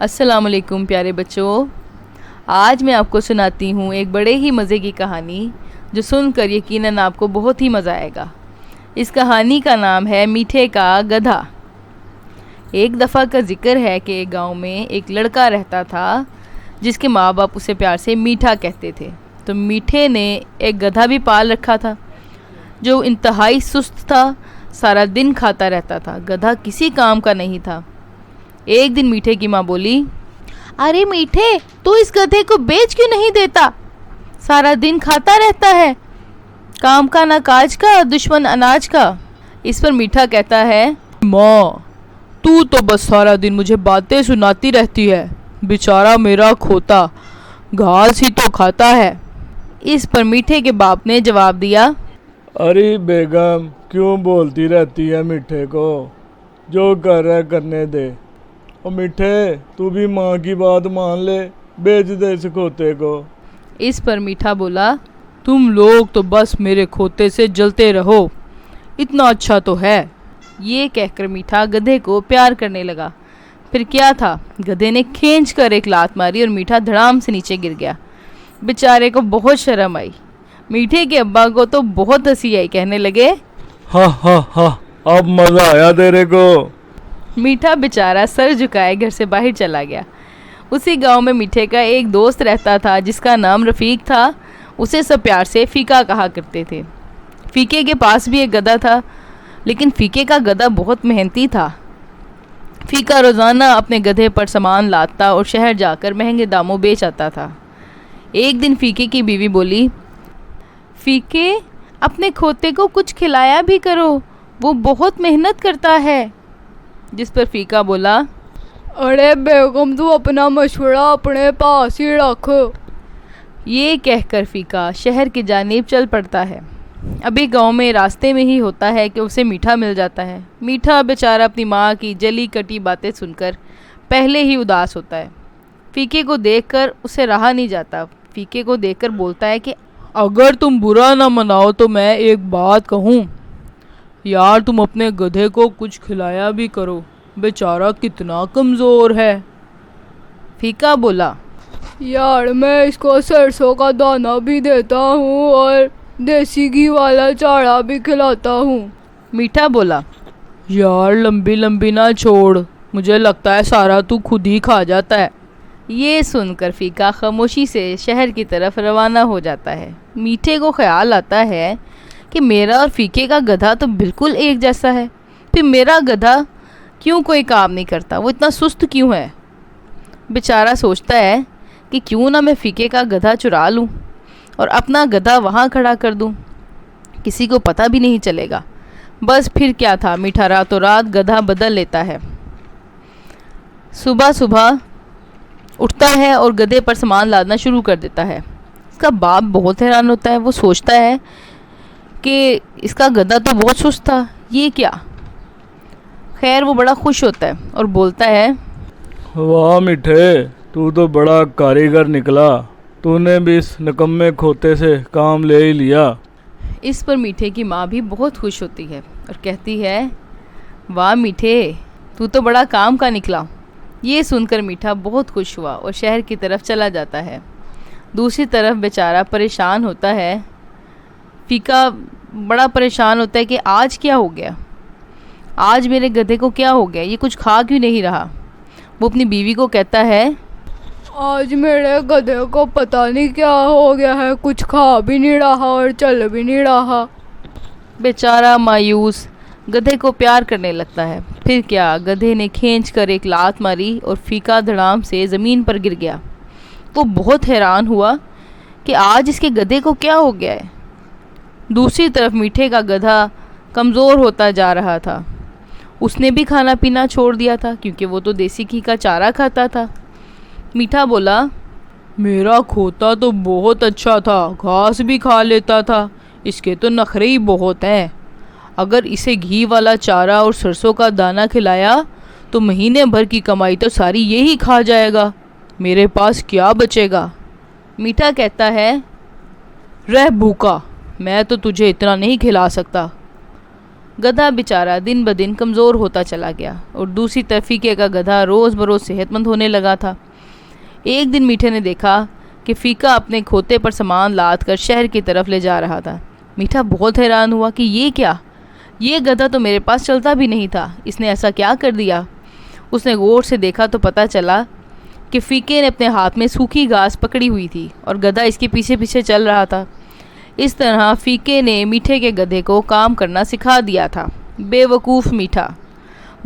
अस्सलाम वालेकुम प्यारे बच्चों। आज मैं आपको सुनाती हूँ एक बड़े ही मज़े की कहानी जो सुनकर यकीनन आपको बहुत ही मज़ा आएगा। इस कहानी का नाम है मीठे का गधा। एक दफ़ा का जिक्र है कि एक गांव में एक लड़का रहता था जिसके माँ बाप उसे प्यार से मीठा कहते थे। तो मीठे ने एक गधा भी पाल रखा था जो इंतहाई सुस्त था, सारा दिन खाता रहता था। गधा किसी काम का नहीं था। एक दिन मीठे की माँ बोली, अरे मीठे, तू इस गधे को बेच क्यों नहीं देता? सारा दिन खाता रहता है, काम का ना काज का, दुश्मन अनाज का। इस पर मीठा कहता है, माँ तू तो बस सारा दिन मुझे बातें सुनाती रहती है, बेचारा मेरा खोता घास ही तो खाता है। इस पर मीठे के बाप ने जवाब दिया, अरे बेगम क्यों बोलती रहती है मीठे को, जो कर रहा है करने दे। और मीठे तू भी माँ की बात मान ले, बेच दे इस खोते को। इस पर मीठा बोला, तुम लोग तो बस मेरे खोते से जलते रहो, इतना अच्छा तो है। ये कहकर मीठा गधे को प्यार करने लगा। फिर क्या था, गधे ने खींच कर एक लात मारी और मीठा धड़ाम से नीचे गिर गया। बेचारे को बहुत शर्म आई। मीठे के अब्बा को तो बहुत हंसी आई, कहने लगे, हा हा हा, अब मजा आया तेरे को। मीठा बेचारा सर झुकाए घर से बाहर चला गया। उसी गांव में मीठे का एक दोस्त रहता था जिसका नाम रफ़ीक था। उसे सब प्यार से फ़ीका कहा करते थे। फ़ीके के पास भी एक गधा था, लेकिन फ़ीके का गधा बहुत मेहनती था। फ़ीका रोज़ाना अपने गधे पर सामान लाता और शहर जाकर महंगे दामों बेच आता था। एक दिन फ़ीके की बीवी बोली, फ़ीके, अपने खोते को कुछ खिलाया भी करो, वो बहुत मेहनत करता है। जिस पर फ़ीका बोला, अरे बेगम तू अपना मशवरा अपने पास ही रख। ये कहकर फ़ीका शहर की जानिब चल पड़ता है। अभी गांव में रास्ते में ही होता है कि उसे मीठा मिल जाता है। मीठा बेचारा अपनी माँ की जली कटी बातें सुनकर पहले ही उदास होता है। फ़ीके को देखकर उसे रहा नहीं जाता। फ़ीके को देखकर बोलता है कि अगर तुम बुरा ना मनाओ तो मैं एक बात कहूँ, यार तुम अपने गधे को कुछ खिलाया भी करो, बेचारा कितना कमज़ोर है। फ़ीका बोला, यार मैं इसको सरसों का दाना भी देता हूँ और देसी घी वाला चारा भी खिलाता हूँ। मीठा बोला, यार लंबी लंबी ना छोड़, मुझे लगता है सारा तू खुद ही खा जाता है। ये सुनकर फ़ीका खामोशी से शहर की तरफ रवाना हो जाता है। मीठे को ख्याल आता है कि मेरा और फ़ीके का गधा तो बिल्कुल एक जैसा है, फिर मेरा गधा क्यों कोई काम नहीं करता, वो इतना सुस्त क्यों है। बेचारा सोचता है कि क्यों ना मैं फ़ीके का गधा चुरा लूँ और अपना गधा वहाँ खड़ा कर दूँ, किसी को पता भी नहीं चलेगा। बस फिर क्या था, मीठा रातों रात गधा बदल लेता है। सुबह सुबह उठता है और गधे पर सामान लादना शुरू कर देता है। इसका बाप बहुत हैरान होता है। वो सोचता है कि इसका गधा तो बहुत सुस्त था, ये क्या। खैर वो बड़ा खुश होता है और बोलता है, वाह मीठे, तू तो बड़ा कारीगर निकला, तूने भी इस निकम्मे खोते से काम ले ही लिया। इस पर मीठे की माँ भी बहुत खुश होती है और कहती है, वाह मीठे, तू तो बड़ा काम का निकला। ये सुनकर मीठा बहुत खुश हुआ और शहर की तरफ चला जाता है। दूसरी तरफ बेचारा परेशान होता है। फ़ीका बड़ा परेशान होता है कि आज क्या हो गया, आज मेरे गधे को क्या हो गया, ये कुछ खा क्यों नहीं रहा। वो अपनी बीवी को कहता है, आज मेरे गधे को पता नहीं क्या हो गया है, कुछ खा भी नहीं रहा और चल भी नहीं रहा। बेचारा मायूस गधे को प्यार करने लगता है। फिर क्या, गधे ने खींच कर एक लात मारी और फ़ीका धड़ाम से ज़मीन पर गिर गया। वो बहुत हैरान हुआ कि आज इसके गधे को क्या हो गया है। दूसरी तरफ मीठे का गधा कमज़ोर होता जा रहा था। उसने भी खाना पीना छोड़ दिया था क्योंकि वो तो देसी घी का चारा खाता था। मीठा बोला, मेरा खोता तो बहुत अच्छा था, घास भी खा लेता था, इसके तो नखरे ही बहुत हैं। अगर इसे घी वाला चारा और सरसों का दाना खिलाया तो महीने भर की कमाई तो सारी यही खा जाएगा, मेरे पास क्या बचेगा। मीठा कहता है, रह भूखा, मैं तो तुझे इतना नहीं खिला सकता। गधा बेचारा दिन ब दिन कमज़ोर होता चला गया और दूसरी तरफ फीके का गधा रोज़ बरोज़ सेहतमंद होने लगा था। एक दिन मीठे ने देखा कि फीका अपने खोते पर सामान लाद कर शहर की तरफ ले जा रहा था। मीठा बहुत हैरान हुआ कि ये क्या, ये गधा तो मेरे पास चलता भी नहीं था, इसने ऐसा क्या कर दिया। उसने गौर से देखा तो पता चला कि फीके ने अपने हाथ में सूखी घास पकड़ी हुई थी और गधा इसके पीछे पीछे चल रहा था। इस तरह फीके ने मीठे के गधे को काम करना सिखा दिया था। बेवकूफ़ मीठा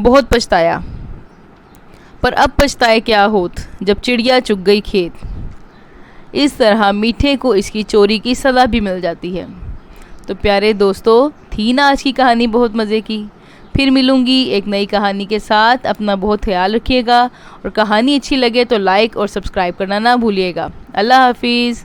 बहुत पछताया, पर अब पछताए क्या होत जब चिड़िया चुग गई खेत। इस तरह मीठे को इसकी चोरी की सज़ा भी मिल जाती है। तो प्यारे दोस्तों, थी ना आज की कहानी बहुत मज़े की। फिर मिलूँगी एक नई कहानी के साथ। अपना बहुत ख्याल रखिएगा और कहानी अच्छी लगे तो लाइक और सब्सक्राइब करना ना भूलिएगा। अल्लाह हाफिज़।